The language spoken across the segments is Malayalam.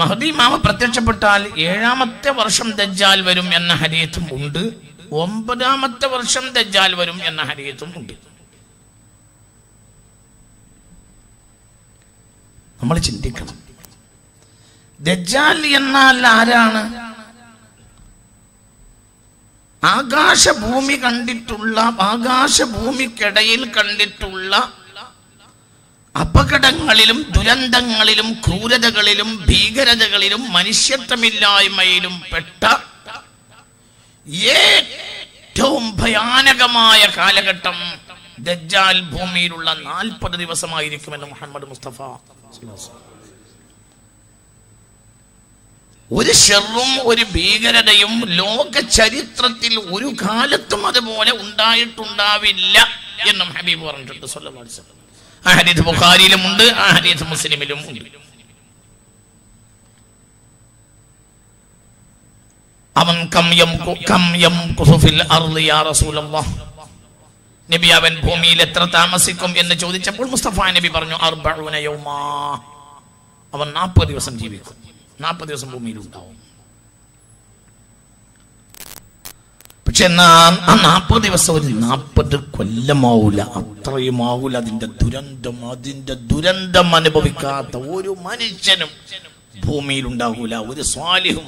മഹ്ദി ഇമാമ പ്രത്യക്ഷപ്പെട്ടാൽ 7-ാമത്തെ വർഷം ദജ്ജാൽ വരും എന്ന ഹദീസും ഉണ്ട്, 9-ാമത്തെ വർഷം ദജ്ജാൽ വരും എന്ന ഹദീസും ഉണ്ട്. നമ്മൾ ചിന്തിക്കണം, ദജ്ജാൽ എന്നാൽ ആരാണ്? ആകാശഭൂമിക്കിടയിൽ കണ്ടിട്ടുള്ള അപകടങ്ങളിലും ദുരന്തങ്ങളിലും ക്രൂരതകളിലും ഭീകരതകളിലും മനുഷ്യത്വമില്ലായ്മയിലും പെട്ട ഏറ്റവും ഭയാനകമായ കാലഘട്ടം ദജ്ജാൽ ഭൂമിയിലുള്ള 40 ദിവസമായിരിക്കുമെന്ന് മുഹമ്മദ് മുസ്തഫ. ഒരു ഷർറും ഒരു ഭീകരതയും ലോക ചരിത്രത്തിൽ ഒരു കാലത്തും അതുപോലെ ഉണ്ടായിട്ടുണ്ടാവില്ല എന്നും ഹബീബ് പറഞ്ഞിട്ടുണ്ട് സല്ലല്ലാഹു അലൈഹി വസല്ലം. ആ ഹദീസ് ബുഖാരിയിലുമുണ്ട്, ആ ഹദീസ് മുസ്ലിമിലും ഉണ്ട്. അവൻ നബി അവൻ ഭൂമിയിൽ എത്ര താമസിക്കും എന്ന് ചോദിച്ചപ്പോൾ മുസ്തഫ നബി പറഞ്ഞു 40 യൗമാ, അവൻ 40 ദിവസം ജീവിക്കും, 40 ദിവസം ഭൂമിയിൽ ഉണ്ടാവും. പക്ഷെ ആ 40 ദിവസം ഒരു 40 കൊല്ലമാവൂല, അത്രയും ആവൂല. അതിന്റെ ദുരന്തം അനുഭവിക്കാത്ത ഒരു മനുഷ്യനും ഭൂമിയിൽ ഉണ്ടാകൂല. ഒരു സ്വാലിഹും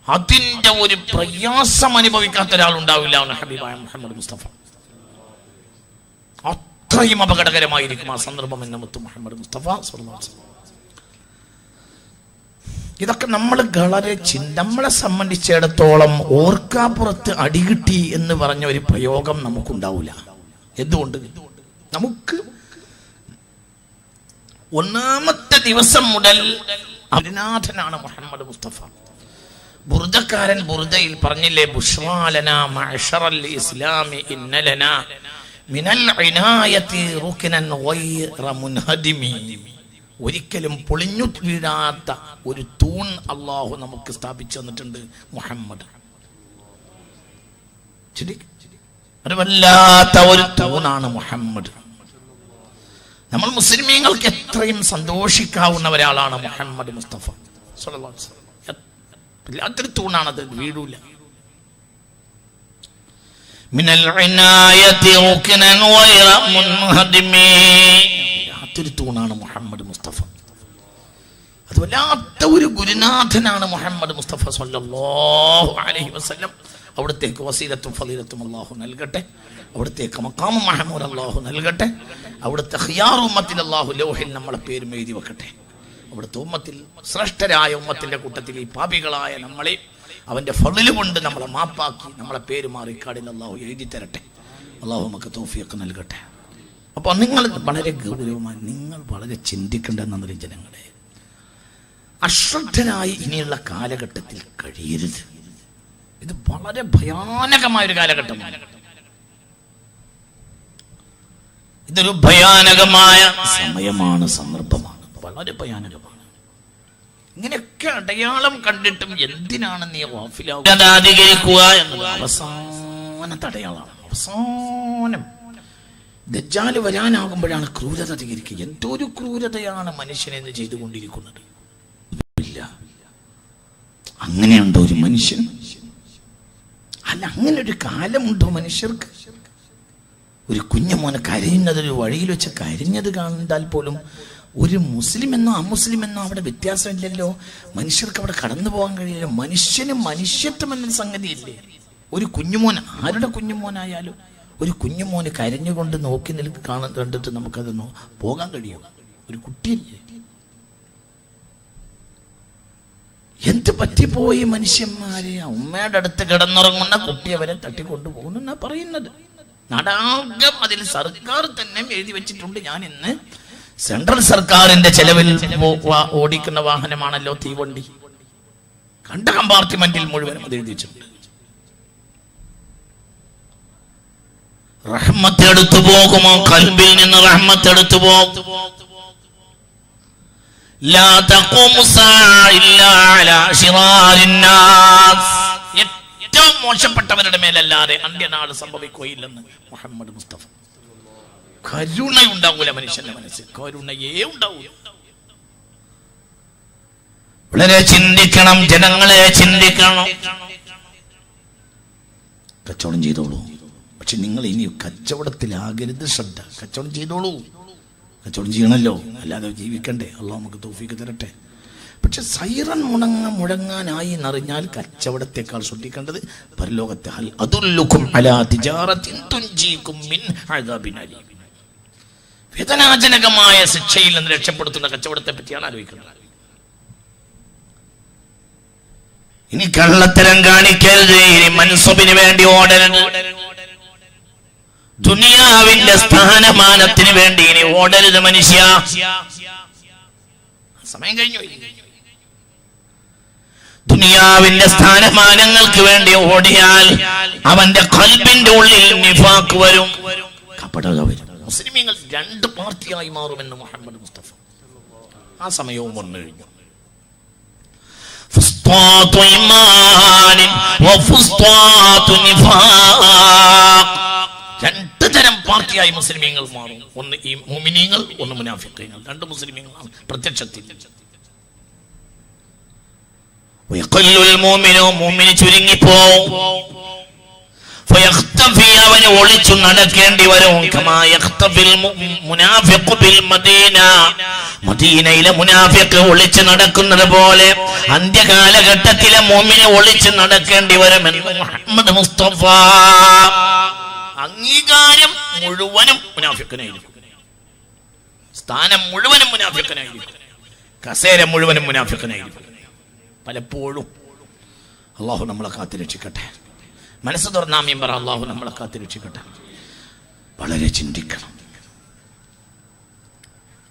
അതിന്റെ ഒരു പ്രയാസം അനുഭവിക്കാത്ത ഒരാൾ ഉണ്ടാവില്ല ഹബീബായ മുഹമ്മദ് മുസ്തഫ. അത്രയും അപകടകരമായിരിക്കും ആ സന്ദർഭം എന്ന് മുത്തു മുഹമ്മദ് മുസ്തഫ സ്വല്ലല്ലാഹു അലൈഹി വസല്ലം. ഇതൊക്കെ നമ്മളെ സംബന്ധിച്ചിടത്തോളം ഓർക്കാപ്പുറത്ത് അടികിട്ടി എന്ന് പറഞ്ഞ ഒരു പ്രയോഗം നമുക്കുണ്ടാവില്ല. എന്തുകൊണ്ട്? നമുക്ക് 1-ാമത്തെ ദിവസം മുതൽ അരുനാഥനാണ് മുഹമ്മദ് മുസ്തഫ. ബുർദക്കാരൻ ബുർദയിൽ പറഞ്ഞില്ലേ, ബുശ്റാലനാ മഅ്ശറൽ ഇസ്ലാമി ഇന്നലനാ മിനൽ ഇനായതി റുക്നൻ ഗൈറ മുൻഹദിമി. ഒരിക്കലും പൊളിഞ്ഞു വീഴാത്ത ഒരു തൂൺ അള്ളാഹു നമുക്ക് സ്ഥാപിച്ചു തന്നിട്ടുണ്ട് മുഹമ്മദ്. ഒരു വല്ലാത്ത ഒരു തൂണാണ് മുഹമ്മദ്. നമ്മൾ മുസ്ലിമീങ്ങൾക്ക് എത്രയും സന്തോഷിക്കാവുന്ന ഒരാളാണ് മുഹമ്മദ് മുസ്തഫ സ്വല്ലല്ലാഹു അലൈഹി വസല്ലം. വല്ലാത്തൊരു തൂണാണത്, വീഴൂല. മിനൽ ഇനായതി റുക്നൻ ഗൈറ മുൻഹദിമി, വല്ലാത്തൊരു തൂണാണ് മുഹമ്മദ് മുസ്തഫ. അത് വല്ലാത്ത ഒരു ഗുരുനാഥനാണ് മുഹമ്മദ് മുസ്തഫ സ്വല്ലല്ലാഹു അലൈഹി വസല്ലം. അവിടത്തേക്ക് വസീലത്തും ഫളീലത്തും അല്ലാഹു നൽകട്ടെ, അവിടത്തേക്ക് മഖാമും മഹ്മൂദ് അല്ലാഹു നൽകട്ടെ, അവിടുത്തെ ഖിയാർ ഉമ്മത്തിൽ അല്ലാഹു ലൗഹിൽ നമ്മളെ പേരും എഴുതി വെക്കട്ടെ. അവിടുത്തെ ഉമ്മത്തിൽ ശ്രേഷ്ഠരായ ഉമ്മത്തിന്റെ കൂട്ടത്തിൽ ഈ പാപികളായ നമ്മളെ അവന്റെ ഫളിൽ കൊണ്ട് നമ്മളെ മാപ്പാക്കി നമ്മളെ പേര് മാറിക്കാടിൽ അല്ലാഹു എഴുതി തരട്ടെ. അല്ലാഹു നമുക്ക് തൗഫീഖ് നൽകട്ടെ. അപ്പോൾ നിങ്ങൾ വളരെ ഗൗരവമായി, നിങ്ങൾ വളരെ ചിന്തിക്കേണ്ടെന്നൊരു ജനങ്ങളെ, അശ്രദ്ധരായി ഇനിയുള്ള കാലഘട്ടത്തിൽ കഴിയരുത്. ഇത് വളരെ ഭയാനകമായൊരു കാലഘട്ടമാണ്. ഇതൊരു ഭയാനകമായ സമയമാണ്, സന്ദർഭമാണ്, വളരെ ഭയാനകമാണ്. ഇങ്ങനെയൊക്കെ അടയാളം കണ്ടിട്ടും എന്തിനാണ് നീ ഗാഫിലാവുക എന്നത് അവസാനത്തെ അടയാളമാണ്. അവസാനം ദജ്ജാൽ വരാനാകുമ്പോഴാണ് ക്രൂരത അധികരിക്കുക. എന്തൊരു ക്രൂരതയാണ് മനുഷ്യനെ ചെയ്തുകൊണ്ടിരിക്കുന്നത്. ഇല്ല, അങ്ങനെയുണ്ടോ ഒരു മനുഷ്യൻ? അല്ല, അങ്ങനെ ഒരു കാലമുണ്ടോ മനുഷ്യർക്ക്? ഒരു കുഞ്ഞുമോനെ കരയുന്നത്, ഒരു വഴിയിൽ വെച്ച് കരഞ്ഞത് കണ്ടാൽ പോലും ഒരു മുസ്ലിം എന്നോ അമുസ്ലിം എന്നോ അവിടെ വ്യത്യാസമില്ലല്ലോ. മനുഷ്യർക്ക് അവിടെ കടന്നു പോകാൻ കഴിയില്ല. മനുഷ്യന് മനുഷ്യത്വം എന്നൊരു സംഗതിയില്ലേ? ഒരു കുഞ്ഞുമോൻ, ആരുടെ കുഞ്ഞുമോനായാലും ഒരു കുഞ്ഞുമോന് കരഞ്ഞുകൊണ്ട് നോക്കി കണ്ടിട്ട് നമുക്കത് പോകാൻ കഴിയും? ഒരു കുട്ടിയല്ലേ? എന്ത് പറ്റിപ്പോയി മനുഷ്യന്മാരെ? ഉമ്മയുടെ അടുത്ത് കിടന്നുറങ്ങുന്ന കുട്ടിയെ വരെ തട്ടിക്കൊണ്ടുപോകുന്നു എന്നാ പറയുന്നത്. നാടാകം അതിൽ സർക്കാർ തന്നെ എഴുതി വെച്ചിട്ടുണ്ട്. ഞാൻ ഇന്ന് സെൻട്രൽ സർക്കാരിന്റെ ചെലവിൽ ഓടിക്കുന്ന വാഹനമാണല്ലോ തീവണ്ടി. കണ്ട കമ്പാർട്ട്മെന്റിൽ മുഴുവനും അത് എഴുതി വെച്ചിട്ടുണ്ട്. റഹ്മത്ത് എടുത്തു പോകുമോ? കൽബിൽ നിന്ന് റഹ്മത്ത് എടുത്തു പോകും. ഏറ്റവും മോശപ്പെട്ടവരുടെ മേലല്ലാതെ അന്ത്യനാട് സംഭവിക്കുകയില്ലെന്ന് മുഹമ്മദ് മുസ്തഫ. കരുണയുണ്ടാവൂല മനുഷ്യന്റെ മനസ്സിൽ, കരുണയേ ഉണ്ടാവൂല. വളരെ ചിന്തിക്കണം, ജനങ്ങളെ ചിന്തിക്കണം. കച്ചവടം ചെയ്തോളൂ, പക്ഷെ നിങ്ങൾ ഇനി കച്ചവടത്തിലാകരുത് ശ്രദ്ധ. കച്ചവടം ചെയ്തോളൂ, കച്ചവടം ചെയ്യണമല്ലോ, അല്ലാതെ ജീവിക്കണ്ടേ. അള്ളാഹു നമുക്ക് തൗഫീഖ് തരട്ടെ. പക്ഷെ സൈറൻ മുഴങ്ങാനായി എന്നറിഞ്ഞാൽ കച്ചവടത്തെക്കാൾ ശ്രദ്ധിക്കേണ്ടത് പരലോകത്തെ. ഹൽ അദുല്ലുക്കും അലാ തിജാറത്തിൻ തുൻജീകും മിൻ അദാബിൻ അലീം. വേദനാജനകമായ ശിക്ഷയിൽ നിന്ന് രക്ഷപ്പെടുത്തുന്ന കച്ചവടത്തെ പറ്റിയാണ് ആലോചിക്കുന്നത്. ഇനി കള്ളത്തരം കാണിക്കരുത്, ഇനി മൻസബിന് വേണ്ടി ഓടരുത്, ദുനിയാവിന്റെ സ്ഥാനമാനത്തിന് വേണ്ടി ഇനി ഓടരുത് മനുഷ്യ. സമയം കഴിഞ്ഞു. ദുനിയാവിന്റെ സ്ഥാനമാനങ്ങൾക്ക് വേണ്ടി ഓടിയാൽ അവന്റെ ഖൽബിന്റെ ഉള്ളിൽ നിഫാഖ് വരും, കപടത വരും. മുസ്ലിമീങ്ങൾ രണ്ട് പാർട്ടിയായി മാറുമെന്ന് മുഹമ്മദ് മുസ്തഫ. ആ സമയവും വന്നു കഴിഞ്ഞു. രണ്ട് തരം പാർട്ടിയായി മുസ്ലിമീങ്ങൾ മാറും. ഒന്ന് ഈ മുഅ്മിനീങ്ങൾ, ഒന്ന് മുനാഫിഖീങ്ങൾ. രണ്ട് മുസ്ലിമീങ്ങളാണ് പ്രത്യക്ഷത്തിൽ. മുഅ്മിന് ചുരുങ്ങിപ്പോവും, അവന് ഒളിച്ചു നടക്കേണ്ടി വരും. മദീനയിലെ മുനാഫിഖ് ഒളിച്ചു നടക്കുന്നത് പോലെ അന്ത്യകാലഘട്ടത്തിലെ മുഅ്മിന് ഒളിച്ചു നടക്കേണ്ടി വരുമെന്ന് മുഹമ്മദ് മുസ്തഫ. അംഗീകാരം മുഴുവനും മുനാഫിഖിനായിരിക്കും, സ്ഥാനം മുഴുവനും മുനാഫിഖിനായിരിക്കും, കസേര മുഴുവനും മുനാഫിഖിനായിരിക്കും. പലപ്പോഴും അള്ളാഹു നമ്മളെ കാത്തുരക്ഷിക്കട്ടെ. മനസ്സ് തുറന്നാമീൻ പറ, അള്ളാഹു നമ്മളെ കാത്തുരക്ഷിക്കട്ടെ. വളരെ ചിന്തിക്കണം,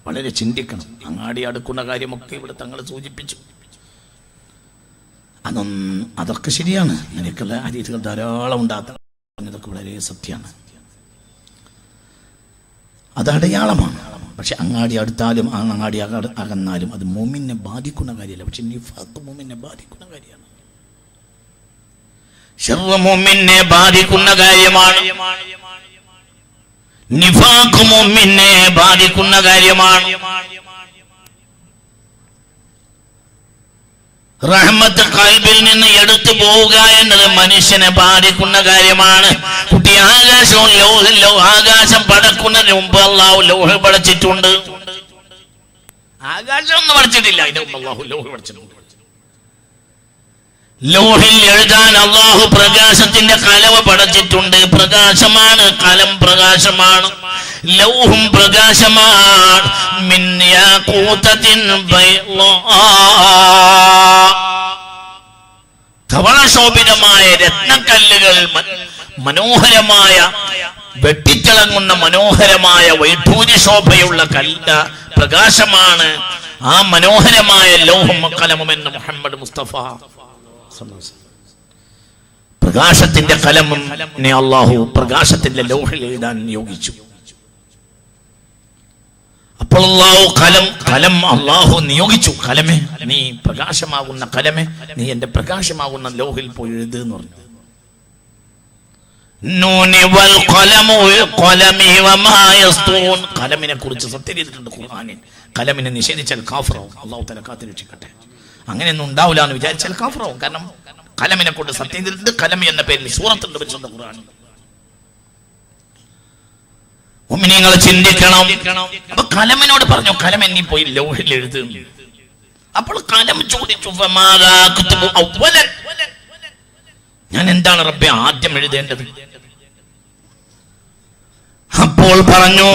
വളരെ ചിന്തിക്കണം. അങ്ങാടി അടുക്കുന്ന കാര്യമൊക്കെ ഇവിടെ തങ്ങൾ സൂചിപ്പിച്ചു. അതൊക്കെ ശരിയാണ്. അങ്ങനെയൊക്കെയുള്ള ഹദീസുകൾ ധാരാളം ഉണ്ടാകും. ഇതൊക്കെ വളരെ സത്യമാണ്, അത് അടയാളമാണ്. പക്ഷെ അങ്ങാടി അടുത്താലും അങ്ങാടി അകന്നാലും അത് മുഅ്മിനെ ബാധിക്കുന്ന കാര്യമല്ല. പക്ഷെ നിഫാഖ് മുഅ്മിനെ ബാധിക്കുന്ന കാര്യമാണ്, ശർറ് മുഅ്മിനെ ബാധിക്കുന്ന കാര്യമാണ്. നിഫാഖ് മുഅ്മിനെ ബാധിക്കുന്ന കാര്യമാണ്. റഹ്മത്ത് ഖൽബിൽ നിന്ന് എടുത്തു പോവുക എന്നത് മനുഷ്യനെ ബാധിക്കുന്ന കാര്യമാണ്. കുട്ടി ആകാശം പടക്കുന്നതിന് മുമ്പ് അല്ലാഹു ലൗഹ് പടച്ചിട്ടുണ്ട്. ആകാശം ഒന്നും പടച്ചിട്ടില്ല, അതിന്റെ മുമ്പ് അല്ലാഹു ലൗഹ് പടച്ചിട്ടുണ്ട്. ലൗഹിൽ എഴുതാൻ അല്ലാഹു പ്രകാശത്തിന്റെ കലവ പടച്ചിട്ടുണ്ട്. പ്രകാശമാണ്, കലം പ്രകാശമാണ്, ലൗഹും പ്രകാശമാണ്. മിൻ യാഖൂതത്തിൻ ബൈളാ, ധവളശോഭിതമായ രത്നക്കല്ലുകൾ, മനോഹരമായ വെട്ടിത്തിളങ്ങുന്ന മനോഹരമായ വൈഢൂര്യ ശോഭയുള്ള പ്രകാശമാണ് ആ മനോഹരമായ ലൗഹും കലമും എന്ന് മുഹമ്മദ് മുസ്തഫ. പ്രകാശത്തിന്റെ കലമിനെ അല്ലാഹു പ്രകാശത്തിന്റെ ലൗഹിൽ എഴുതാൻ നിയോഗിച്ചു. അപ്പോൾ കലം അല്ലാഹു നിയോഗിച്ചു. കലമേ, നീ പ്രകാശമാകുന്ന കലമേ, നീ എന്റെ പ്രകാശമാകുന്ന ലൗഹിൽ പോയി എഴുതെന്ന് പറഞ്ഞു. കലമിനെ കുറിച്ച് സത്യം ചെയ്തിട്ടുണ്ട് ഖുർആനിൽ. കലമിനെ നിഷേധിച്ചാൽ കാഫിറാവും. അല്ലാഹു തആല കാത്തുരക്ഷിക്കട്ടെ. അങ്ങനെയൊന്നും ഉണ്ടാവില്ല എന്ന് വിചാരിച്ചാൽ കാഫിറാവും. കാരണം കലമിനെ കൊണ്ട് സത്യം ചെയ്തിട്ടുണ്ട്. കലം എന്ന പേരിൽ സൂറത്തുണ്ട് പരിശുദ്ധ ഖുർആനിൽ. മുഅ്മിനീങ്ങൾ ചിന്തിക്കണം. അപ്പൊ കലമിനോട് പറഞ്ഞു, കലം എന്നീ പോയി ലൗഹിൽ എഴുതുന്നു. അപ്പോൾ കലം ചോദിച്ചു, ഞാൻ എന്താണ് റബ്ബേ ആദ്യം എഴുതേണ്ടത്? അപ്പോൾ പറഞ്ഞു,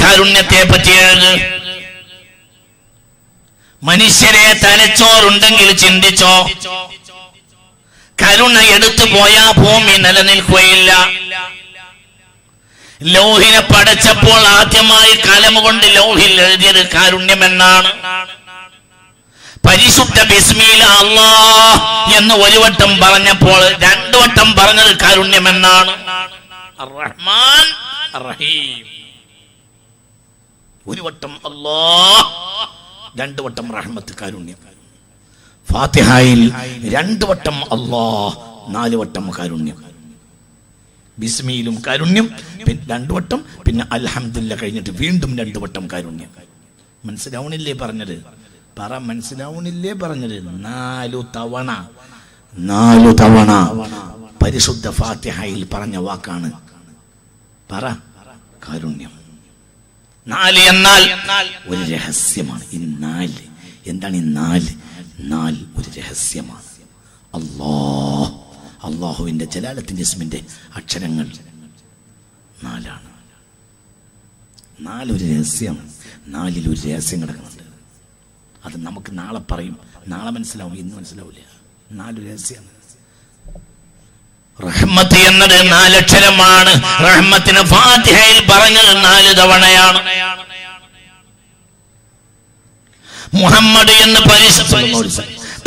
കാരുണ്യത്തെ പറ്റി എഴുത്. മനുഷ്യരെ തലച്ചോറുണ്ടെങ്കിൽ ചിന്തിച്ചോ, കരുണ എടുത്തു പോയാ ഭൂമി നിലനിൽക്കുകയില്ല. ലൗഹിനെ പടച്ചപ്പോൾ ആദ്യമായി കലം കൊണ്ട് ലൗഹിൽ എഴുതിയത് കാരുണ്യമെന്നാണ്. പരിശുദ്ധ ബിസ്മില്ല അല്ലാഹ് എന്ന് ഒരു വട്ടം പറഞ്ഞപ്പോൾ രണ്ടു വട്ടം പറഞ്ഞത് കാരുണ്യമെന്നാണ്. അർ-റഹ്മാൻ അർ-റഹീം. ഒരു വട്ടം അല്ലാഹ്, രണ്ടു വട്ടം റഹ്മത്ത് കാരുണ്യം. ഫാത്തിഹയിൽ രണ്ടു വട്ടം അല്ലാഹ്, നാല് വട്ടം കാരുണ്യം. ബിസ്മിയിലും കാരുണ്യം, പിന്നെ രണ്ടു വട്ടം, പിന്നെ അൽഹംദുലില്ലാഹ് കഴിഞ്ഞിട്ട് വീണ്ടും രണ്ടു വട്ടം കാരുണ്യം. മനസ്സിലാവണില്ലേ പറഞ്ഞത്? പറ, മനസ്സിലാവണില്ലേ പറഞ്ഞത്? 4 തവണ പരിശുദ്ധ ഫാത്തിഹയിൽ പറഞ്ഞ വാക്കാണ്. പറ, കാരുണ്യം. 4 എന്നാൽ ഒരു രഹസ്യമാണ്. ഈ 4 എന്താണ്? ഈ 4 ഒരു രഹസ്യമാണ്. അള്ളാഹുവിന്റെ ജലാലത്തിന്റെ ഇസ്മിന്റെ അക്ഷരങ്ങൾ 4 4 ഒരു രഹസ്യമാണ്. 4 ഒരു രഹസ്യം കിടക്കുന്നുണ്ട്. അത് നമുക്ക് നാളെ പറയും, നാളെ മനസ്സിലാവും, ഇന്ന് മനസ്സിലാവില്ല. 4 രഹസ്യമാണ്. റഹ്മത്ത് എന്നത് 4 അക്ഷരമാണ്. റഹ്മത്തിന് ഫാത്തിഹയിൽ പറഞ്ഞത് 4 തവണയാണ്. മുഹമ്മദ് എന്ന്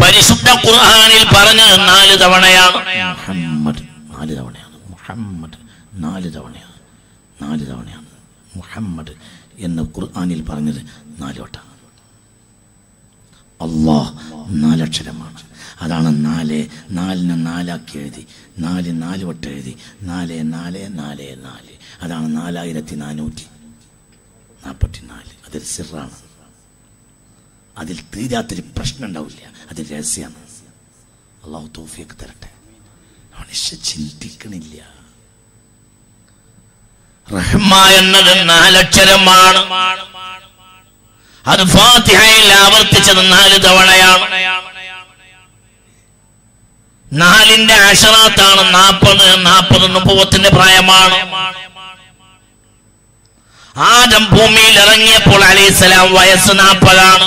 പരിശുദ്ധ ഖുർആനിൽ പറഞ്ഞത് 4 തവണയാണ്. മുഹമ്മദ് 4 തവണയാണ്. മുഹമ്മദ് 4 തവണയാണ്. 4 തവണയാണ് മുഹമ്മദ് എന്ന് ഖുർആനിൽ പറഞ്ഞത് 4 വട്ടം. അല്ലാഹ് 4 അക്ഷരമാണ്. അതാണ് 4 4നെ 4 ആക്കി എഴുതി, 4 വട്ടം എഴുതി, 4 4 4 4. അതാണ് 4444. അതൊരു സിറാണ്. അതിൽ തീരാത്തൊരു പ്രശ്നം ഉണ്ടാവില്ല. അത് രഹസ്യമാണ്. അള്ളാഹു തൗഫീഖ് തരട്ടെ. മനുഷ്യ ചിന്തിക്കണില്ല. റഹ്മ എന്നത് 4 അക്ഷരമാണ്. അത് ഫാത്തിഹയിൽ ആവർത്തിച്ചത് 4 തവണയാണ്. 4ന്റെ അശറാത്താണ് 40 നുബുവത്തിന്റെ പ്രായമാണ്. ആദം ഭൂമിയിൽ ഇറങ്ങിയപ്പോൾ അലൈഹിസ്സലാം വയസ്സ് 40 ആണ്.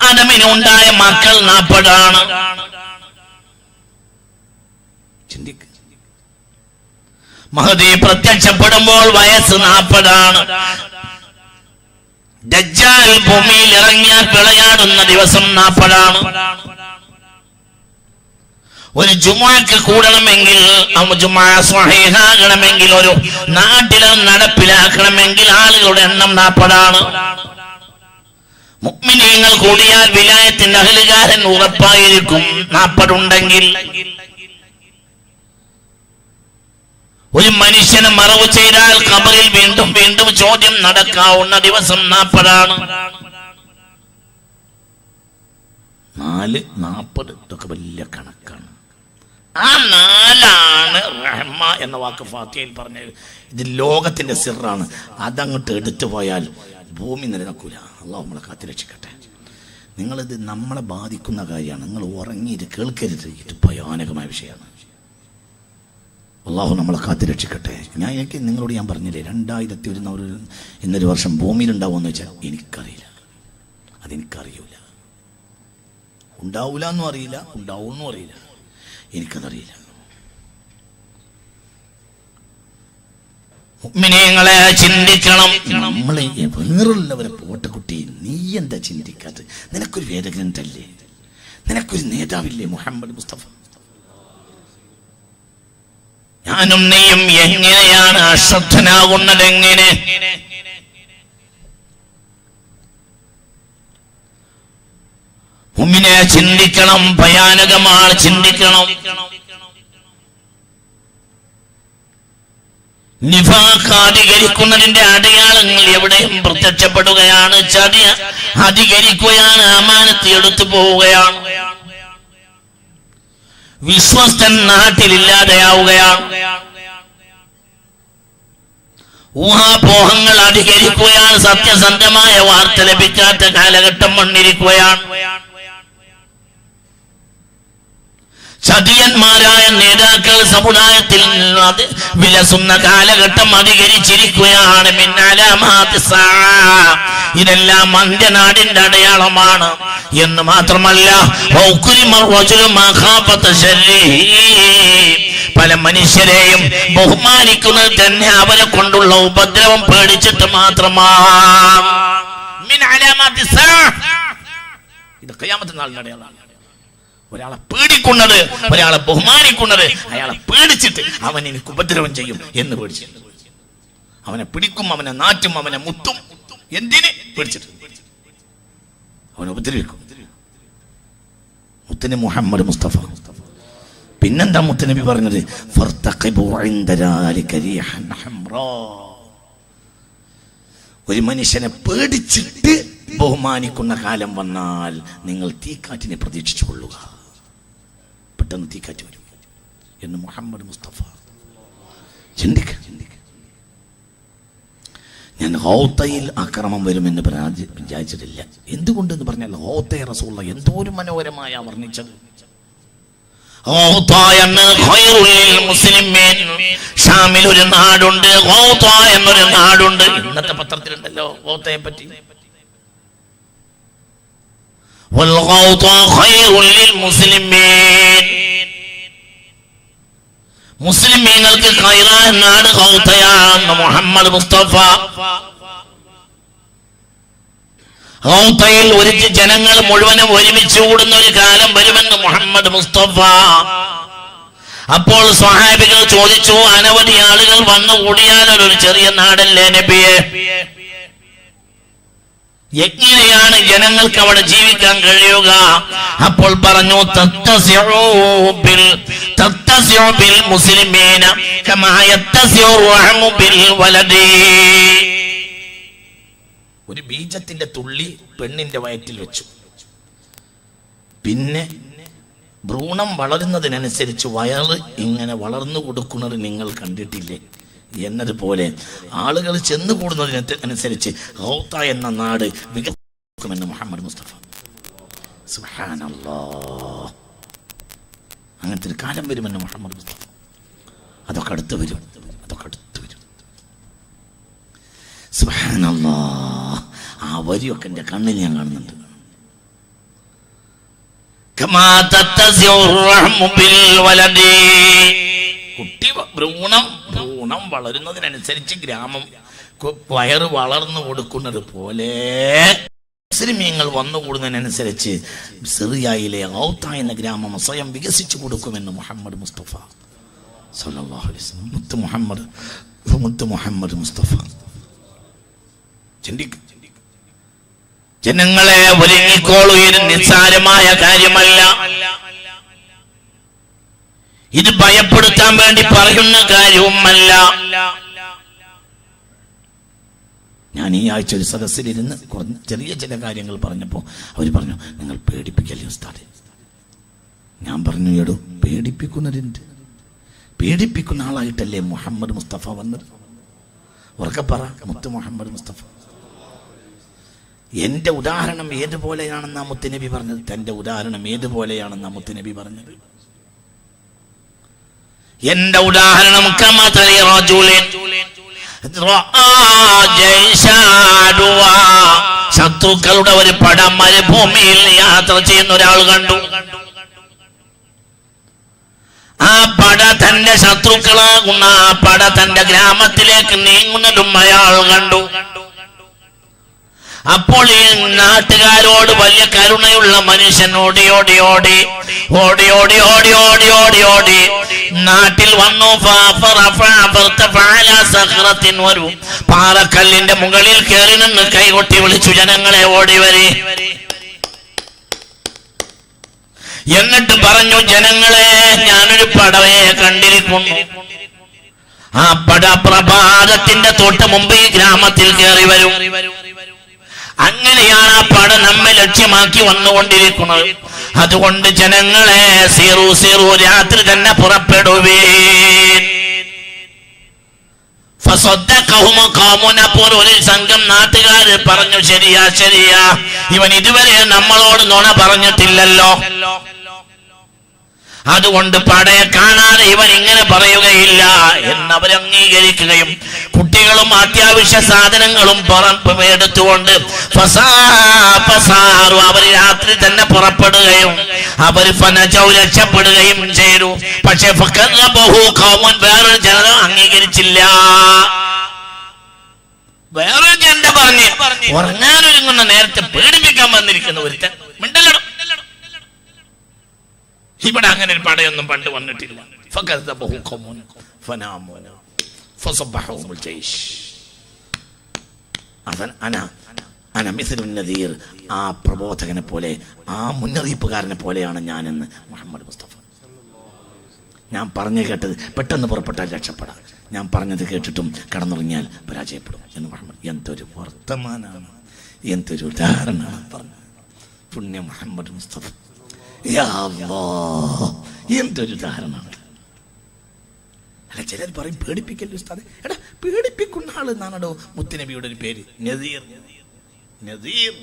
ആദമിന് ഉണ്ടായ മക്കൾ 40 ആണ്. മഹദി പ്രത്യക്ഷപ്പെടുമ്പോൾ വയസ്സ് 40 ആണ്. ദജ്ജാൽ ഭൂമിയിൽ ഇറങ്ങിയാൽ വിളയാടുന്ന ദിവസം 40 ആണ്. ഒരു ജുമുഅക്ക് കൂടണമെങ്കിൽ, ജുമുഅ സ്വഹീഹാകണമെങ്കിൽ, ഒരു നാട്ടിലെ നടപ്പിലാക്കണമെങ്കിൽ ആളുകളുടെ എണ്ണം 40 ആണ്. മുഅ്മിനീങ്ങൾ കൂടിയാൽ വിലായത്തിന്റെ അഹ്ലുകാരൻ ഉറപ്പായിരിക്കും 40 ഉണ്ടെങ്കിൽ. ഒരു മനുഷ്യനെ മറവ് ചെയ്താൽ ഖബറിൽ വീണ്ടും വീണ്ടും ചോദ്യം നടക്കാവുന്ന ദിവസം 40 ആണ്. 4 40 ഇതൊക്കെ വലിയ കണക്കാണ്. ആ 4 റഹ്മ എന്ന വാക്ക് ഫാത്തിഹയിൽ പറഞ്ഞത്. ഇത് ലോകത്തിന്റെ സിറാണ്. അതങ്ങോട്ട് എടുത്തു പോയാൽ ഭൂമി നിലനിൽക്കൂല. അള്ളാഹു നമ്മളെ കാത്തുരക്ഷിക്കട്ടെ. നിങ്ങളിത് നമ്മളെ ബാധിക്കുന്ന കാര്യമാണ്. നിങ്ങൾ ഉറങ്ങിയിട്ട് കേൾക്കരുത്. ഇത് ഭയാനകമായ വിഷയമാണ്. അള്ളാഹു നമ്മളെ കാത്തുരക്ഷിക്കട്ടെ. എനിക്ക് നിങ്ങളോട് ഞാൻ പറഞ്ഞില്ലേ, 2001 എന്നൊരു വർഷം ഭൂമിയിലുണ്ടാവുമെന്ന് വെച്ചാൽ എനിക്കറിയില്ല. അതെനിക്കറിയൂല. ഉണ്ടാവൂല എന്നും അറിയില്ല, ഉണ്ടാവുമെന്നും അറിയില്ല. എനിക്കതറിയില്ല. മുഅ്മിനീങ്ങളെ ചിന്തിക്കണം. നമ്മളെ വേറുള്ളവരെ പോട്ടെ കുട്ടി, നീ എന്താ ചിന്തിക്കാത്ത? നിനക്കൊരു വേദഗ്രന്ഥല്ലേ? നിനക്കൊരു നേതാവില്ലേ? മുഹമ്മദ് മുസ്തഫ. ഞാനും നീയും എങ്ങനെയാണ് അശ്രദ്ധനാകുന്നത്? എങ്ങനെ? മുഅ്മിനെ ചിന്തിക്കണം. ഭയാനകമാണ്. ചിന്തിക്കണം. നിഫാഖ് അധികരിക്കുന്നതിന്റെ അടയാളങ്ങൾ എവിടെയും പ്രത്യക്ഷപ്പെടുകയാണ്. ചതി അധികരിക്കുകയാണ്. അമാനത്ത് എടുത്തു പോവുകയാണ്. വിശ്വസ്തൻ നാട്ടിലില്ലാതെയാവുകയാണ്. ഊഹാപോഹങ്ങൾ അധികരിക്കുകയാണ്. സത്യസന്ധമായ വാർത്ത ലഭിക്കാത്ത കാലഘട്ടം വന്നിരിക്കുകയാണ്. ചതിയന്മാരായ നേതാക്കൾ സമുദായത്തിൽ വിലസുന്ന കാലഘട്ടം അധികരിച്ചിരിക്കുകയാണ്. ഇതെല്ലാം അന്ത്യനാടിന്റെ അടയാളമാണ് എന്ന് മാത്രമല്ല, പല മനുഷ്യരെയും ബഹുമാനിക്കുന്നത് തന്നെ അവരെ കൊണ്ടുള്ള ഉപദ്രവം പേടിച്ചിട്ട് മാത്രമാണ്. ഇത് ഖിയാമത്ത് നാളിന്റെ അടയാളമാണ്. ഒരാളെ പേടിക്കുന്നത്, ഒരാളെ ബഹുമാനിക്കുന്നത് അയാളെ പേടിച്ചിട്ട് അവൻ എനിക്ക് ഉപദ്രവം ചെയ്യും എന്ന് പേടിച്ചിട്ട് അവനെ പിടിക്കും, അവനെ നാറ്റും, അവനെ മുത്തും. എന്തിന്? പേടിച്ചിട്ട് അവനെ ഉപദ്രവിക്കും. മുത്തനബി മുഹമ്മദ് മുസ്തഫ. പിന്നെന്താ മുത്തനബി പറഞ്ഞത്? ഒരു മനുഷ്യനെ പേടിച്ചിട്ട് ബഹുമാനിക്കുന്ന കാലം വന്നാൽ നിങ്ങൾ തീക്കാറ്റിനെ പ്രതീക്ഷിച്ചു കൊള്ളുക. പെട്ടെന്ന് തീക്കാറ്റ് വരും എന്ന് മുഹമ്മദ് മുസ്തഫ. ചിന്തിക്ക. ഞാൻ ഹൗത്തയിൽ അക്രമം വരുമെന്ന് വിചാരിച്ചിട്ടില്ല. എന്തുകൊണ്ടെന്ന് പറഞ്ഞാൽ ഹൗത്തയെ റസൂലുള്ള എന്തോരം മനോഹരമായ വർണ്ണിച്ചത്. ഷാമിൽ ഒരു നാടുണ്ട്, ഹൗത്ത എന്നൊരു നാടുണ്ട്. ഇന്നത്തെ പത്രത്തിലുണ്ടല്ലോ ഹൗത്തയെ പറ്റി. മുസ്ലിമീങ്ങൾക്ക് ഖൈറായ നാട് ഹൗത്തയാണെന്ന് മുഹമ്മദ് മുസ്തഫ. ഹൗത്തയിൽ ഒരു ജനങ്ങൾ മുഴുവനും ഒരുമിച്ച് കൂടുന്ന ഒരു കാലം വരുമെന്ന് മുഹമ്മദ് മുസ്തഫ. അപ്പോൾ സ്വഹാബികൾ ചോദിച്ചു, അനവധി ആളുകൾ വന്നു കൂടിയാൽ ഒരു ചെറിയ നാടല്ലേ നബിയെ, എങ്ങനെയാണ് ജനങ്ങൾക്ക് അവിടെ ജീവിക്കാൻ കഴിയുക? അപ്പോൾ പറഞ്ഞു, ഒരു ബീജത്തിന്റെ തുള്ളി പെണ്ണിന്റെ വയറ്റിൽ വെച്ചു. പിന്നെ ഭ്രൂണം വളരുന്നതിനനുസരിച്ച് വയറ് ഇങ്ങനെ വളർന്നു കൊടുക്കുന്നത് നിങ്ങൾ കണ്ടിട്ടില്ലേ എന്നതുപോലെ ആളുകൾ ചെന്നു കൂടുന്നതിനനുസരിച്ച് ഹൗത്ത എന്ന നാട് വികസിക്കുമെന്ന് മുഹമ്മദ് മുസ്തഫ. സുബ്ഹാനല്ലാഹ്. അങ്ങനത്തെ ഒരു കാലം വരുമെന്ന് മുഹമ്മദ് മുസ്തഫ. അതൊക്കെ അടുത്ത് വരും. സുബ്ഹാനല്ലാഹ്. ആ വരിയൊക്കെ എൻ്റെ കണ്ണിൽ ഞാൻ കാണുന്നുണ്ട്. കുട്ടി ഭ്രൂണം വളരുന്നതിനനുസരിച്ച് ഗ്രാമം വയറ് വളർന്നു കൊടുക്കുന്നത് പോലെ മുസ്ലിമീങ്ങൾ വന്നുകൂടുന്നതിനനുസരിച്ച് സിറിയയിലെ ഹൗത്ത എന്ന ഗ്രാമം സ്വയം വികസിച്ചു കൊടുക്കുമെന്ന് മുഹമ്മദ് മുസ്തഫ സല്ലല്ലാഹു അലൈഹി വസല്ലം. മുത്ത് മുഹമ്മദ് മുസ്തഫ. ചിന്തിക്കും. ജനങ്ങളെ ഒരുങ്ങിക്കോളൂ, ഇത് നിസ്സാരമായ കാര്യമല്ല. ഇത് ഭയപ്പെടുത്താൻ വേണ്ടി പറയുന്ന കാര്യവുമല്ല. ഞാൻ ഈ ആഴ്ച ഒരു സദസ്സിലിരുന്ന് ചെറിയ ചില കാര്യങ്ങൾ പറഞ്ഞപ്പോൾ അവർ പറഞ്ഞു, നിങ്ങൾ പേടിപ്പിക്കല്ലേ ഉസ്താദേ. ഞാൻ പറഞ്ഞു, എടോ പേടിപ്പിക്കുന്നതിൻ്റെ പേടിപ്പിക്കുന്ന ആളായിട്ടല്ലേ മുഹമ്മദ് മുസ്തഫ വന്നത്? ഉറക്കെ പറ, മുത്ത് മുഹമ്മദ് മുസ്തഫ. എന്റെ ഉദാഹരണം ഏതുപോലെയാണെന്നാ മുത്തുനബി പറഞ്ഞത്? തന്റെ ഉദാഹരണം ഏതുപോലെയാണെന്നാ മുത്തുനബി പറഞ്ഞത്? എന്റെ ഉദാഹരണം ശത്രുക്കളുടെ ഒരു പടം മരുഭൂമിയിൽ യാത്ര ചെയ്യുന്ന ഒരാൾ കണ്ടു. ആ പട തന്റെ ശത്രുക്കളാകുന്ന ആ പട തന്റെ ഗ്രാമത്തിലേക്ക് നീങ്ങുന്നതും അയാൾ കണ്ടു. അപ്പോൾ ഈ നാട്ടുകാരോട് വലിയ കരുണയുള്ള മനുഷ്യൻ ഓടി നാട്ടിൽ വന്നു. ഒരു പാറക്കല്ലിന്റെ മുകളിൽ കയറി നിന്ന് കൈകൊട്ടി വിളിച്ചു, ജനങ്ങളെ ഓടി വരെ. എന്നിട്ട് പറഞ്ഞു, ജനങ്ങളെ, ഞാനൊരു പടവയെ കണ്ടിരിക്കുന്നു. ആ പട പ്രഭാതത്തിന്റെ തൊട്ട് മുമ്പ് ഈ ഗ്രാമത്തിൽ കയറി വരും. അങ്ങനെയാണ് ആ പട നമ്മെ ലക്ഷ്യമാക്കി വന്നുകൊണ്ടിരിക്കുന്നത്. അതുകൊണ്ട് ജനങ്ങളെ, സീറു രാത്രി തന്നെ പുറപ്പെടുവീൻ. അപ്പോൾ ഒരു സംഘം നാട്ടുകാർ പറഞ്ഞു, ശരിയാ, ഇവൻ ഇതുവരെ നമ്മളോട് നുണ പറഞ്ഞിട്ടില്ലല്ലോ, അതുകൊണ്ട് പടയെ കാണാതെ ഇവൻ ഇങ്ങനെ പറയുകയില്ല എന്നവർ അംഗീകരിക്കുകയും കുട്ടികളും അത്യാവശ്യ സാധനങ്ങളും എടുത്തുകൊണ്ട് അവർ രാത്രി തന്നെ പുറപ്പെടുകയും അവർ രക്ഷപ്പെടുകയും ചെയ്തു. പക്ഷെ വേറൊരു ജനത അംഗീകരിച്ചില്ല. വേറൊരു ജനത പറഞ്ഞ് ഉറങ്ങാനൊരുങ്ങുന്ന നേരത്തെ പേടിപ്പിക്കാൻ വന്നിരിക്കുന്ന ഒരുത്തൻ മിണ്ടല്ലോ. ഇവിടെ അങ്ങനെ ഒരു പടയൊന്നും പണ്ട് വന്നിട്ടില്ല. ആ പ്രബോധകനെ പോലെ, ആ മുന്നറിയിപ്പുകാരനെ പോലെയാണ് ഞാനെന്ന് മുഹമ്മദ് മുസ്തഫ. ഞാൻ പറഞ്ഞു കേട്ടത് പെട്ടെന്ന് പുറപ്പെട്ടാൽ രക്ഷപ്പെടാം, ഞാൻ പറഞ്ഞത് കേട്ടിട്ടും കടന്നുറങ്ങിയാൽ പരാജയപ്പെടും എന്ന് മുഹമ്മദ്. എന്തൊരു വർത്തമാനാണ്, എന്തൊരു ഉദാഹരണമാണ് പറഞ്ഞത് പുണ്യ മുഹമ്മദ് മുസ്തഫ. യാ അല്ലാഹ്, എന്തൊരു ഉദാഹരണമാണ്. അല്ല, ചിലർ പറയും പേടിപ്പിക്കല്ലേ ഉസ്താദേ. എടാ, പേടിപ്പിക്കുന്ന ആള് എന്നാണോ മുത്തുനബിയുടെ ഒരു പേര്? നദീർ. നദീർ,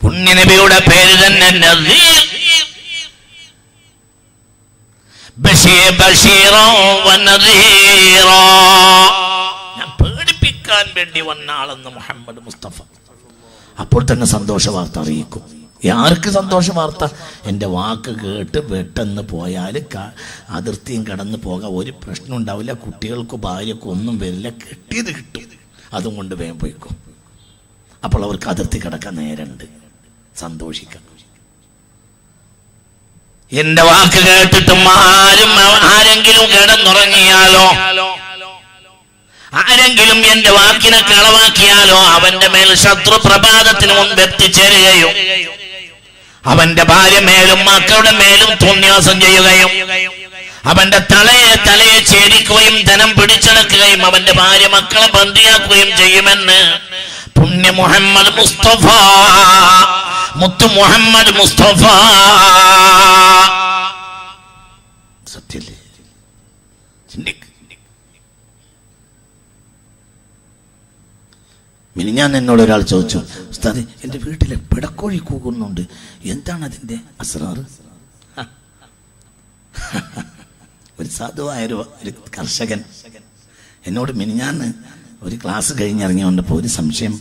പുണ്യനബിയുടെ പേര് തന്നെ നദീർ. ഞാൻ പേടിപ്പിക്കാൻ വേണ്ടി വന്ന ആളെന്ന് മുഹമ്മദ് മുസ്തഫ. അപ്പോൾ തന്നെ സന്തോഷ വാർത്ത അറിയിക്കും. ആർക്ക് സന്തോഷ വാർത്ത? എൻ്റെ വാക്ക് കേട്ട് പെട്ടെന്ന് പോയാൽ അതിർത്തിയും കടന്നു പോകാൻ ഒരു പ്രശ്നം ഉണ്ടാവില്ല, കുട്ടികൾക്കും ഭാര്യക്കും ഒന്നും വരില്ല, കിട്ടിയത് കിട്ടും, അതും കൊണ്ട് വേഗം പോയിക്കും. അപ്പോൾ അവർക്ക് അതിർത്തി കടക്കാൻ നേരമുണ്ട്, സന്തോഷിക്കാം. എന്റെ വാക്ക് കേട്ടിട്ടും ആരെങ്കിലും കിടന്നുറങ്ങിയാലോ, ആരെങ്കിലും എന്റെ വാക്കിനെ കളവാക്കിയാലോ അവന്റെ മേൽ ശത്രു പ്രഭാതത്തിന് മുൻപ് എത്തിച്ചേരുകയും അവന്റെ ഭാര്യ മേലും മക്കളുടെ മേലും തോന്നിവാസം ചെയ്യുകയും അവന്റെ തലയെ ഛേദിക്കുകയും ധനം പിടിച്ചെടുക്കുകയും അവന്റെ ഭാര്യ മക്കളെ ബന്ദിയാക്കുകയും ചെയ്യുമെന്ന് പുണ്യ മുഹമ്മദ് മുസ്തഫ, മുത്തു മുഹമ്മദ് മുസ്തഫ. സത്യല്ലേ? മിനിഞ്ഞാൻ എന്നോട് ഒരാൾ ചോദിച്ചു, ഉസ്താദേ എൻ്റെ വീട്ടിലെ പിടക്കോഴി കൂകുന്നുണ്ട്, എന്താണ് അതിൻ്റെ അസ്റാറ്? ഒരു സാധുവായ ഒരു കർഷകൻ എന്നോട് മിനിഞ്ഞാന്ന് ഒരു ക്ലാസ് കഴിഞ്ഞിറങ്ങി വന്നപ്പോൾ ഒരു സംശയം.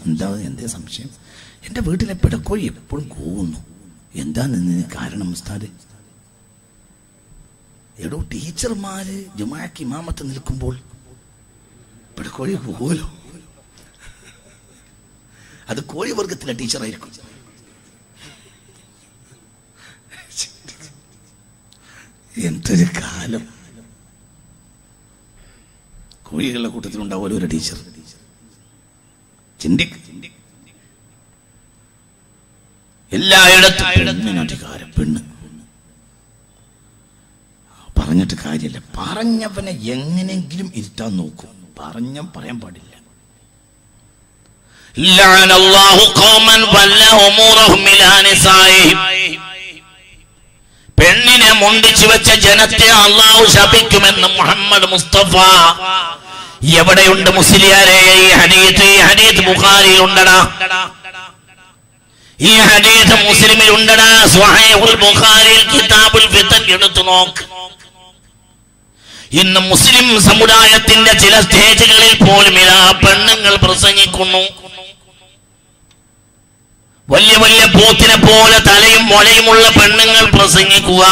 എന്തേ സംശയം? എൻ്റെ വീട്ടിലെ പിടക്കോഴി എപ്പോഴും കൂവുന്നു, എന്താണ് ഇതിന് കാരണം ഉസ്താദേ? എടോ, ടീച്ചർമാര് ജുമാക്ക് ഇമാമത്ത് നിൽക്കുമ്പോൾ പിടക്കോഴി കൂവുമല്ലോ, അത് കോഴിവർഗത്തിലെ ടീച്ചറായിരിക്കും. എന്തൊരു കാലം! കോഴികളുടെ കൂട്ടത്തിലുണ്ടാവുമല്ലോ ഒരു ടീച്ചർ. ചിന്തിക്ക്. എല്ലായിടത്തും പെണ്ണിനധികാരം, പെണ്ണ്. പറഞ്ഞിട്ട് കാര്യമില്ല, പറഞ്ഞവനെ എങ്ങനെങ്കിലും ഇരുത്താൻ നോക്കും, പറയാൻ പാടില്ല. പെണ്ണിനെ മുണ്ടിച്ചു വെച്ച ജനത്തെ അള്ളാഹു ശപിക്കുമെന്ന് മുഹമ്മദ് മുസ്തഫ. എവിടെയുണ്ട് മുസ്ലിയാരെ ഈ ഹദീസ് ബുഖാരിയിൽ ഉണ്ടടാ, ഈ ഹദീസ് മുസ്ലിമിൽ ഉണ്ടടാ, സ്വഹീഹുൽ ബുഖാരിയിൽ കിതാബുൽ ഫിതൻ എടുത്തു നോക്ക്. ഇന്ന് മുസ്ലിം സമുദായത്തിന്റെ ചില സ്റ്റേജുകളിൽ പോലും ഇതാ പെണ്ണുങ്ങൾ പ്രസംഗിക്കുന്നു. വലിയ വലിയ പോത്തിനെ പോലെ തലയും മുലയുമുള്ള പെണ്ണുങ്ങൾ പ്രസംഗിക്കുക.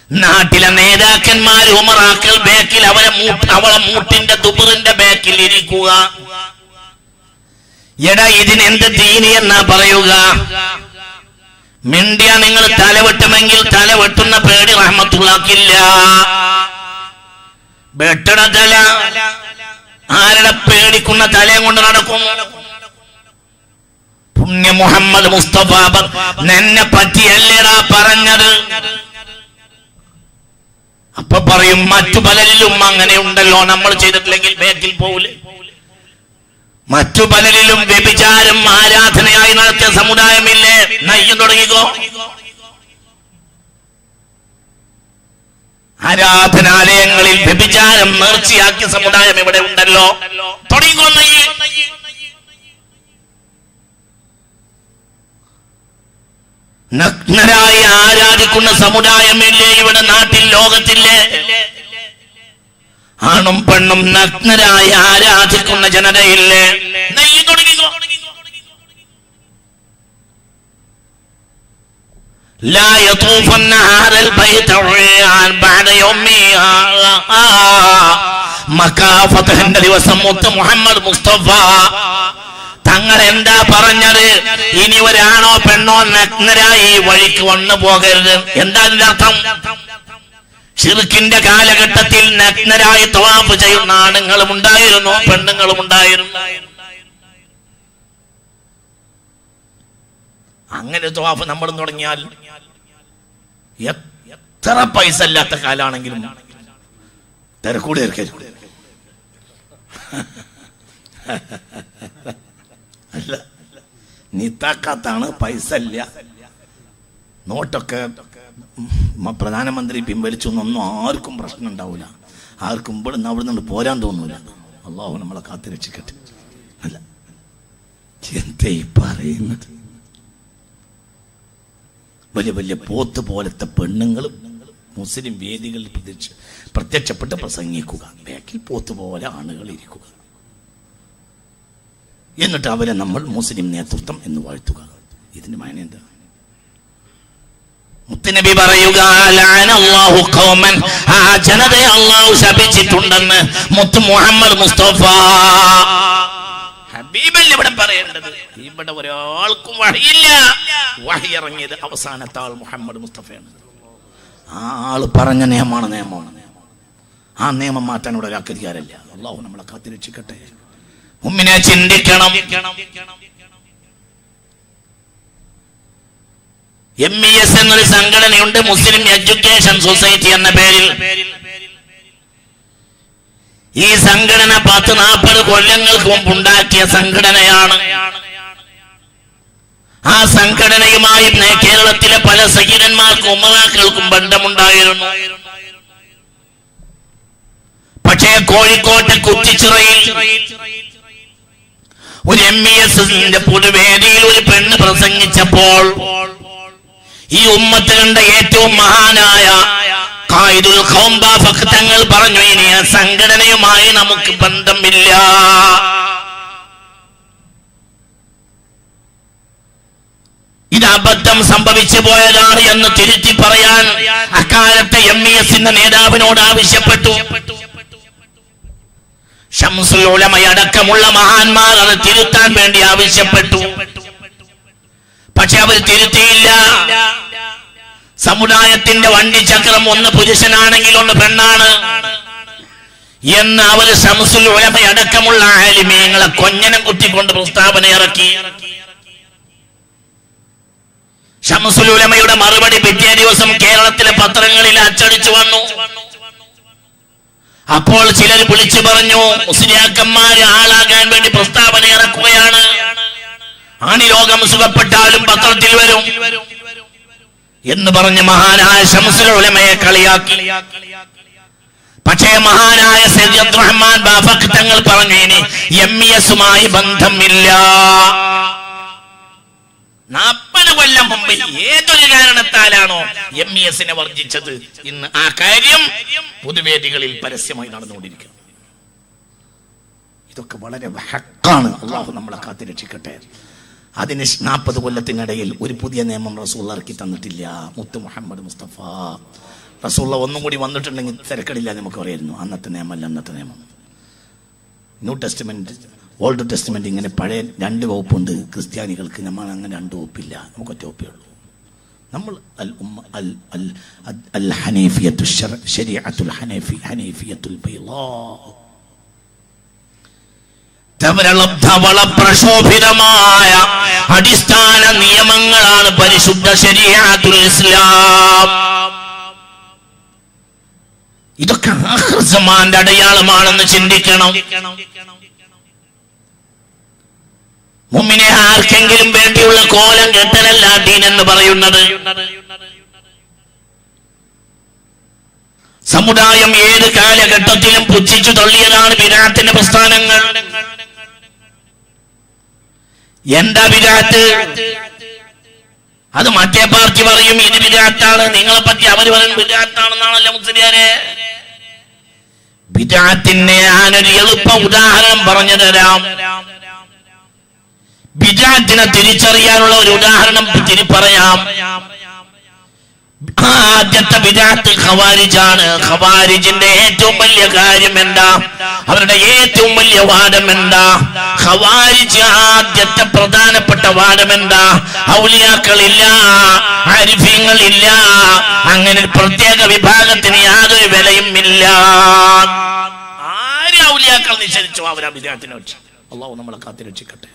നാട്ടിലെ നേതാക്കന്മാർ ഉമറാക്കൾ ബാക്കിൽ അവളെ മൂട്ടിന്റെ ദുബറിന്റെ ബാക്കിൽ ഇരിക്കുക. എടാ, ഇതിനെന്ത് ദീനി എന്നാ പറയുക? മിണ്ടിയ നിങ്ങൾ തലവെട്ടുമെങ്കിൽ തലവെട്ടുന്ന പേടി റഹ്മത്തുള്ളാഹിക്കില്ല. വെട്ടണ തല ആരുടെ പേടിക്കുന്ന തലയും കൊണ്ട് നടക്കും? പുണ്യ മുഹമ്മദ് മുസ്തഫ നിന്നെ പറ്റിയല്ലേടാ പറഞ്ഞത്. അപ്പൊ പറയും മറ്റു പലരിലും അങ്ങനെ ഉണ്ടല്ലോ, നമ്മൾ ചെയ്തിട്ടില്ലെങ്കിൽ ബാക്കിൽ പോവില്ലേ? മറ്റു പലരിലും വ്യഭിചാരം ആരാധനയായി നടത്തിയ സമുദായമില്ലേ? നയ്യം തുടങ്ങിക്കോ. ആരാധനാലയങ്ങളിൽ വ്യഭിചാരം നേർച്ചയാക്കിയ സമുദായം ഇവിടെ ഉണ്ടല്ലോ, തുടങ്ങിക്കോ നയ്യ്. നഗ്നരായി ആരാധിക്കുന്ന സമുദായമില്ലേ ഇവിടെ നാട്ടിൽ, ലോകത്തില്ലേ? ആണും പെണ്ണും നഗ്നരായി ആരാധിക്കുന്ന ജനതയില്ലേ? നയ്യ് തുടങ്ങിക്കോ. لا يطوفن هذا البيت عريان بعد يومها മക്കാഫത്തിന്റെ ദിവസം മുത്ത് മുഹമ്മദ് മുസ്തഫ തങ്ങൾ എന്താ പറഞ്ഞത്? ഇനി ഒരാണോ പെണ്ണോ നഗ്നരായി വഴിക്ക് വന്നു പോകരുത്. എന്താ അതിന്റെ അർത്ഥം? ശിർക്കിന്റെ കാലഘട്ടത്തിൽ നഗ്നരായി തവാഫ് ചെയ്യുന്ന ആണുങ്ങളും ഉണ്ടായിരുന്നു, പെണ്ണുങ്ങളും ഉണ്ടായിരുന്നു. അങ്ങനെ തവാഫ് നമ്മൾ തുടങ്ങിയാൽ എത്ര പൈസ ഇല്ലാത്ത കാലാണെങ്കിലും തിരക്കൂടെ അല്ല, നീത്താക്കാത്താണ്, പൈസ ഇല്ല, നോട്ടൊക്കെ പ്രധാനമന്ത്രി പിൻവലിച്ചൊന്നും ആർക്കും പ്രശ്നം ഉണ്ടാവില്ല, ആർക്കും അവിടെ നിന്ന് പോരാൻ തോന്നൂല. അള്ളാഹു നമ്മളെ കാത്തുരക്ഷിക്കട്ടെ. അല്ല, എന്താ ഈ പറയുന്നത്? വലിയ വലിയ പോത്ത് പോലത്തെ പെണ്ണുങ്ങളും മുസ്ലിം വേദികളിൽ പ്രത്യക്ഷപ്പെട്ട് പ്രസംഗിക്കുക, ബാക്കിൽ പോത്ത് പോലെ ആളുകൾ ഇരിക്കുക, എന്നിട്ട് അവരെ നമ്മൾ മുസ്ലിം നേതൃത്വം എന്ന് വാഴ്ത്തുക. ഇതിന്റെ മാന എന്താ? മുത്തുനബി പറയുക, ലഅനല്ലാഹു ഖൗമൻ, ആ ജനതയെ അല്ലാഹു ശപിച്ചിട്ടുണ്ടെന്ന് മുത്ത് മുഹമ്മദ് മുസ്തഫ. ഹബീബല്ലേ ഇവിടെ പറയേണ്ടത്? ഇവിടെ ഒരാൾക്കും വഹിയില്ല. വഹി ഇറങ്ങിയത് അവസാനത്തെ ആൾ മുഹമ്മദ് മുസ്തഫയാണ്. ആ ആള് പറഞ്ഞ നിയമമാണ്. ആ നിയമം മാറ്റാൻ ഇവിടെ ഒരാൾക്ക് അധികാരമില്ല. അല്ലാഹു നമ്മളെ കാത്തുരക്ഷിക്കട്ടെ. മുഅ്മിനെ ചിന്തിക്കണം. MES എന്നൊരു സംഘടനയുണ്ട്, മുസ്ലിം എഡ്യൂക്കേഷൻ സൊസൈറ്റി എന്ന പേരിൽ. ഈ സംഘടന 40-40 കൊല്ലങ്ങൾക്ക് മുമ്പ് ഉണ്ടാക്കിയ സംഘടനയാണ്. ആ സംഘടനയുമായി കേരളത്തിലെ പല സയ്യിദന്മാർക്കും ഉമറാക്കൾക്കും ബന്ധമുണ്ടായിരുന്നു. പക്ഷേ കോഴിക്കോട്ടെ കുറ്റിച്ചിറയിൽ ഒരു MES പൊതുവേദിയിൽ ഒരു പെണ്ണ് പ്രസംഗിച്ചപ്പോൾ ഈ ഉമ്മത്ത് കണ്ട ഏറ്റവും മഹാനായ ഖായിദുൽ ഖൗം ബാഫഖ് തങ്ങൾ പറഞ്ഞു, ഇനി ആ സംഘടനയുമായി നമുക്ക് ബന്ധമില്ല. ഇത് അബദ്ധം സംഭവിച്ചു പോയതാണ് എന്ന് തിരുത്തി പറയാൻ അക്കാലത്തെ MES നേതാവിനോട് ആവശ്യപ്പെട്ടു. ശംസുൽ ഉലമ അടക്കമുള്ള മഹാന്മാർ അത് തിരുത്താൻ വേണ്ടി ആവശ്യപ്പെട്ടു. പക്ഷെ അവർ തിരുത്തിയില്ല. സമുദായത്തിന്റെ വണ്ടി ചക്രം ഒന്ന് പുരുഷനാണെങ്കിൽ ഒന്ന് പെണ്ണാണ് എന്ന് അവർ ശംസുൽ ഉലമ അടക്കമുള്ള ആലിമീങ്ങളെ കൊഞ്ഞനം കുത്തിക്കൊണ്ട് പ്രസ്താവന ഇറക്കി. ശംസുൽ ഉലമയുടെ മറുപടി പിറ്റേ ദിവസം കേരളത്തിലെ പത്രങ്ങളിൽ അച്ചടിച്ചു വന്നു. അപ്പോൾ ചിലർ വിളിച്ചു പറഞ്ഞു, മുസ്ലിയാക്കന്മാര് ആളാകാൻ വേണ്ടി പ്രസ്താവന ഇറക്കുകയാണ്, ആണിലോകം സുഖപ്പെട്ടാലും പത്രത്തിൽ വരും എന്ന് പറഞ്ഞ് മഹാനായ ശംസുൽ ഉലമയെ കളിയാക്കി. പക്ഷേ മഹാനായ സയ്യിദ് അബ്ദുറഹ്മാൻ ബാഫഖ് തങ്ങൾ പറഞ്ഞു, ഇനി MESുമായി ബന്ധമില്ല. 40 കൊല്ലം മുമ്പ് ഏതൊരു കാരണത്താലാണോ MESനെ വർജിച്ചത്, ഇന്ന് ആ കാര്യം പൊതുവേദികളിൽ പരസ്യമായി നടന്നുകൊണ്ടിരിക്കുന്നു. ഇതൊക്കെ വളരെ ഹക്കാണ്. അള്ളാഹു നമ്മളെ കാത്തുരക്ഷിക്കട്ടെ. അതിന് 40 കൊല്ലത്തിനിടയിൽ ഒരു പുതിയ നിയമം റസൂൽ ഇറക്കി തന്നിട്ടില്ല. മുത്ത് മുഹമ്മദ് മുസ്തഫ റസൂൽ ഒന്നും കൂടി വന്നിട്ടുണ്ടെങ്കിൽ തിരക്കടില്ല നമുക്ക് അറിയായിരുന്നു. അന്നത്തെ നിയമമല്ല അന്നത്തെ നിയമം. ന്യൂ ടെസ്റ്റ്മെന്റ്, ഓൾഡ് ടെസ്റ്റ്മെന്റ്, ഇങ്ങനെ പഴയ 2 വകുപ്പുണ്ട് ക്രിസ്ത്യാനികൾക്ക്. നമ്മൾ അങ്ങനെ 2 വകുപ്പില്ല, നമുക്ക് ഒറ്റ വകുപ്പേ ഉള്ളൂ. നമ്മൾ അൽ ഹനീഫിയത്തു ശരീഅത്തുൽ ഹനീഫിയത്തുൽ ബൈളാ, പ്രശോഭിതമായ അടിസ്ഥാന നിയമങ്ങളാണ് പരിശുദ്ധ ശരീഅത്തുൽ ഇസ്ലാം. ഇതൊക്കെ ആഖിർ സമാന്റെ അടയാളമാണെന്ന് ചിന്തിക്കണം. മുഅ്മിനെ ആർക്കെങ്കിലും വേണ്ടിയുള്ള കോലം കെട്ടലല്ല ദീൻ എന്ന് പറയുന്നത്. സമുദായം ഏത് കാലഘട്ടത്തിലും പുച്ഛിച്ചു തള്ളിയതാണ് ബിദ്അത്തിന്റെ പ്രസ്ഥാനങ്ങൾ. എന്താ ബിദ്അത്ത്? അത് മറ്റേ പാർട്ടി പറയും ഇത് ബിദ്അത്താണ്, നിങ്ങളെ പറ്റി അവര് പറയും ബിദ്അത്താണെന്നാണല്ലോ മുസ്ലിയാരെ. ബിദ്അത്തിന് ഞാനൊരു എളുപ്പ ഉദാഹരണം പറഞ്ഞു തരാം. ബിദ്അത്തിനെ തിരിച്ചറിയാനുള്ള ഒരു ഉദാഹരണം പറയാം. ആദ്യത്തെ ബിദ്അത്ത് ഖവാരിജാണ്. ഖവാരിജിന്റെ ഏറ്റവും വലിയ കാര്യം എന്താ? അവരുടെ ഏറ്റവും വലിയ വാദം എന്താ? ഖവാരിജ് ആദ്യത്തെ പ്രധാനപ്പെട്ട വാദം എന്താ? ഔലിയാക്കളില്ല, ആരിഫീങ്ങളില്ല, അങ്ങനെ പ്രത്യേക വിഭാഗത്തിന് യാതൊരു വിലയും ഇല്ല. ആര് ഔലിയാക്കൾ നിശ്ചയിച്ചു അവരാ ബിദ്അത്തിനെ വെച്ച്. അല്ലാഹു നമ്മളെ കാത്തുരക്ഷിക്കട്ടെ.